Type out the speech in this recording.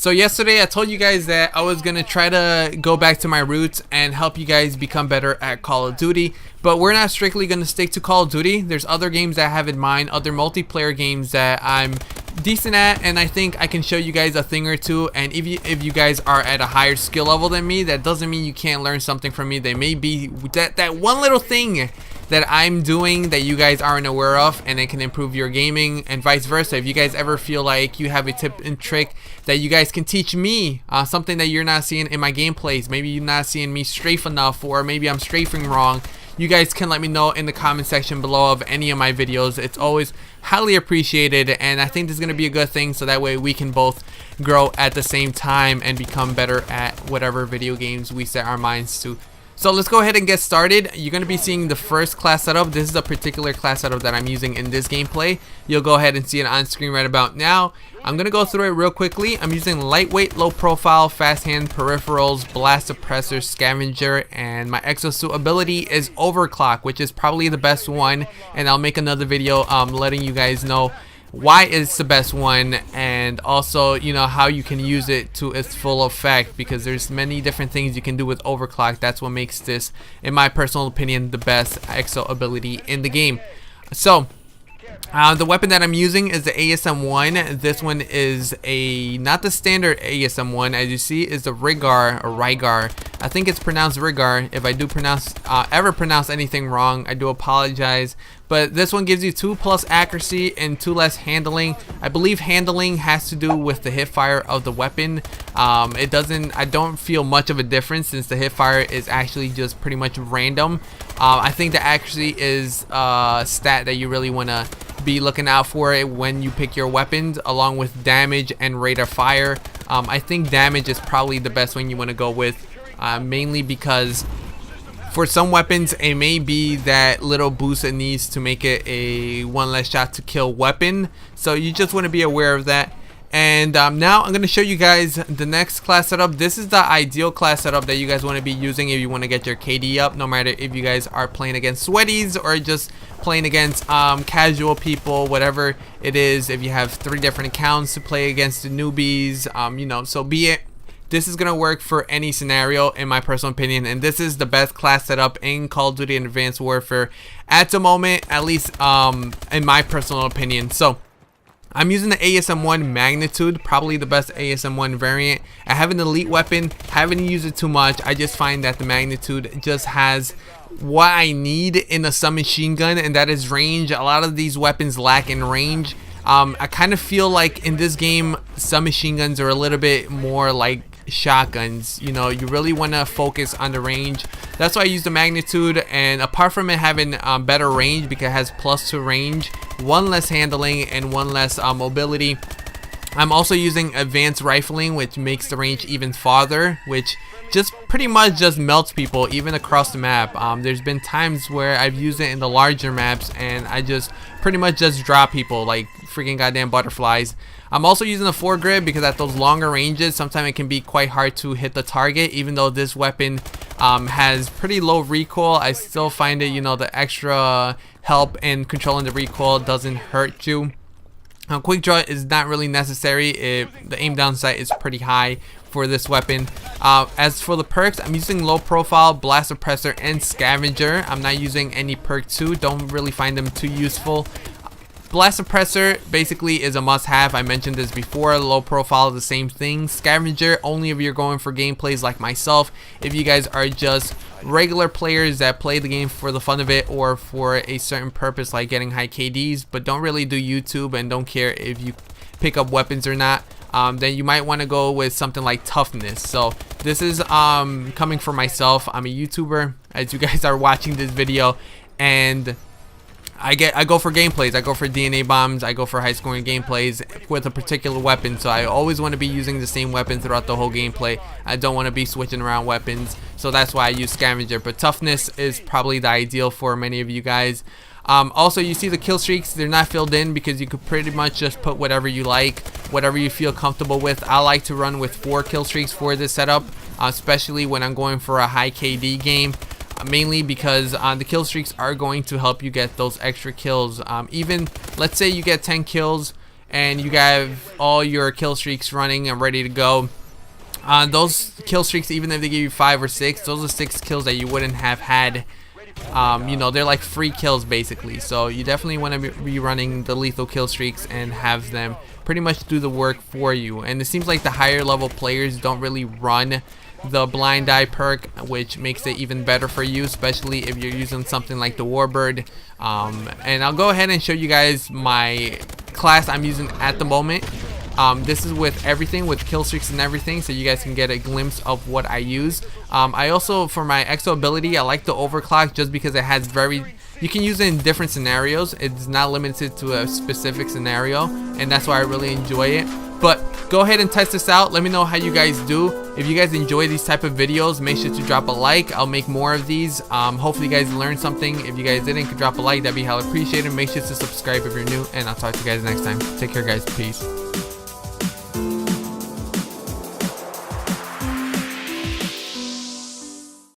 So yesterday I told you guys that I was gonna try to go back to my roots and help you guys become better at Call of Duty, but we're not strictly gonna stick to Call of Duty. There's other games that I have in mind, other multiplayer games that I'm decent at, and I think I can show you guys a thing or two. And if you guys are at a higher skill level than me, that doesn't mean you can't learn something from me. There may be that one little thing that I'm doing that you guys aren't aware of, and it can improve your gaming, and vice versa. If you guys ever feel like you have a tip and trick that you guys can teach me, something that you're not seeing in my gameplays, maybe you're not seeing me strafe enough, or maybe I'm strafing wrong, you guys can let me know in the comment section below of any of my videos. It's always highly appreciated, and I think this is going to be a good thing, so that way we can both grow at the same time and become better at whatever video games we set our minds to. So let's go ahead and get started. You're going to be seeing the first class setup. This is a particular class setup that I'm using in this gameplay. You'll go ahead and see it on screen right about now. I'm going to go through it real quickly. I'm using lightweight, low profile, fast hand peripherals, blast suppressor, scavenger, and my exosuit ability is overclock, which is probably the best one, and I'll make another video letting you guys know why it's the best one, and also, you know, how you can use it to its full effect, because there's many different things you can do with overclock. That's what makes this, in my personal opinion, the best exo ability in the game. So the weapon that I'm using is the Asm1. This one is not the standard Asm1. As you see, is the Rygar or Rygar. I think it's pronounced Rygar. If I do ever pronounce anything wrong, I do apologize. But this one gives you 2+ accuracy and 2 less handling. I believe handling has to do with the hip fire of the weapon. I don't feel much of a difference, since the hip fire is actually just pretty much random. I think the accuracy is a stat that you really want to be looking out for it when you pick your weapons, along with damage and rate of fire. I think damage is probably the best one you want to go with, mainly because for some weapons it may be that little boost it needs to make it a 1 less shot to kill weapon, so you just want to be aware of that. And now I'm going to show you guys the next class setup. This is the ideal class setup that you guys want to be using if you want to get your KD up, no matter if you guys are playing against sweaties or just playing against casual people, whatever it is. If you have 3 different accounts to play against the newbies, you know, so be it. This is going to work for any scenario, in my personal opinion, and this is the best class setup in Call of Duty and Advanced Warfare at the moment, at least in my personal opinion. So I'm using the Asm1 Magnitude, probably the best Asm1 variant. I have an elite weapon, haven't used it too much. I just find that the Magnitude just has what I need in a submachine gun, and that is range. A lot of these weapons lack in range. I kind of feel like in this game, submachine guns are a little bit more like shotguns. You know, you really want to focus on the range. That's why I use the Magnitude, and apart from it having better range because it has +2 range, 1 less handling, and 1 less mobility, I'm also using advanced rifling, which makes the range even farther, which just pretty much just melts people even across the map. There's been times where I've used it in the larger maps, and I just pretty much just drop people like freaking goddamn butterflies. I'm also using the foregrip because at those longer ranges, sometimes it can be quite hard to hit the target. Even though this weapon has pretty low recoil, I still find it, you know, the extra help in controlling the recoil doesn't hurt you. Quick draw is not really necessary if the aim down sight is pretty high for this weapon. As for the perks, I'm using low profile, blast suppressor, and scavenger. I'm not using any perk 2, don't really find them too useful. Blast suppressor basically is a must-have. I mentioned this before. Low profile is the same thing. Scavenger only if you're going for gameplays like myself. If you guys are just regular players that play the game for the fun of it or for a certain purpose like getting high KDs, but don't really do YouTube and don't care if you pick up weapons or not, then you might want to go with something like toughness. So this is coming from myself. I'm a YouTuber, as you guys are watching this video, and I go for gameplays. I go for DNA bombs. I go for high scoring gameplays with a particular weapon. So I always want to be using the same weapon throughout the whole gameplay. I don't want to be switching around weapons. So that's why I use scavenger. But toughness is probably the ideal for many of you guys. Also, you see the kill streaks, they're not filled in because you could pretty much just put whatever you like, whatever you feel comfortable with. I like to run with 4 kill streaks for this setup, especially when I'm going for a high KD game. Mainly because the kill streaks are going to help you get those extra kills. Even let's say you get 10 kills and you have all your kill streaks running and ready to go. Those kill streaks, even if they give you 5 or 6, those are 6 kills that you wouldn't have had. You know, they're like free kills basically. So you definitely want to be running the lethal kill streaks and have them pretty much do the work for you. And it seems like the higher level players don't really run the blind eye perk, which makes it even better for you, especially if you're using something like the warbird. And I'll go ahead and show you guys my class I'm using at the moment. This is with everything, with kill streaks and everything, so you guys can get a glimpse of what I use. I also, for my exo ability, I like the overclock just because it has you can use it in different scenarios. It's not limited to a specific scenario, and that's why I really enjoy it. But go ahead and test this out. Let me know how you guys do. If you guys enjoy these type of videos, make sure to drop a like. I'll make more of these. Hopefully you guys learned something. If you guys didn't, could drop a like. That'd be hell appreciated. Make sure to subscribe if you're new, and I'll talk to you guys next time. Take care, guys. Peace.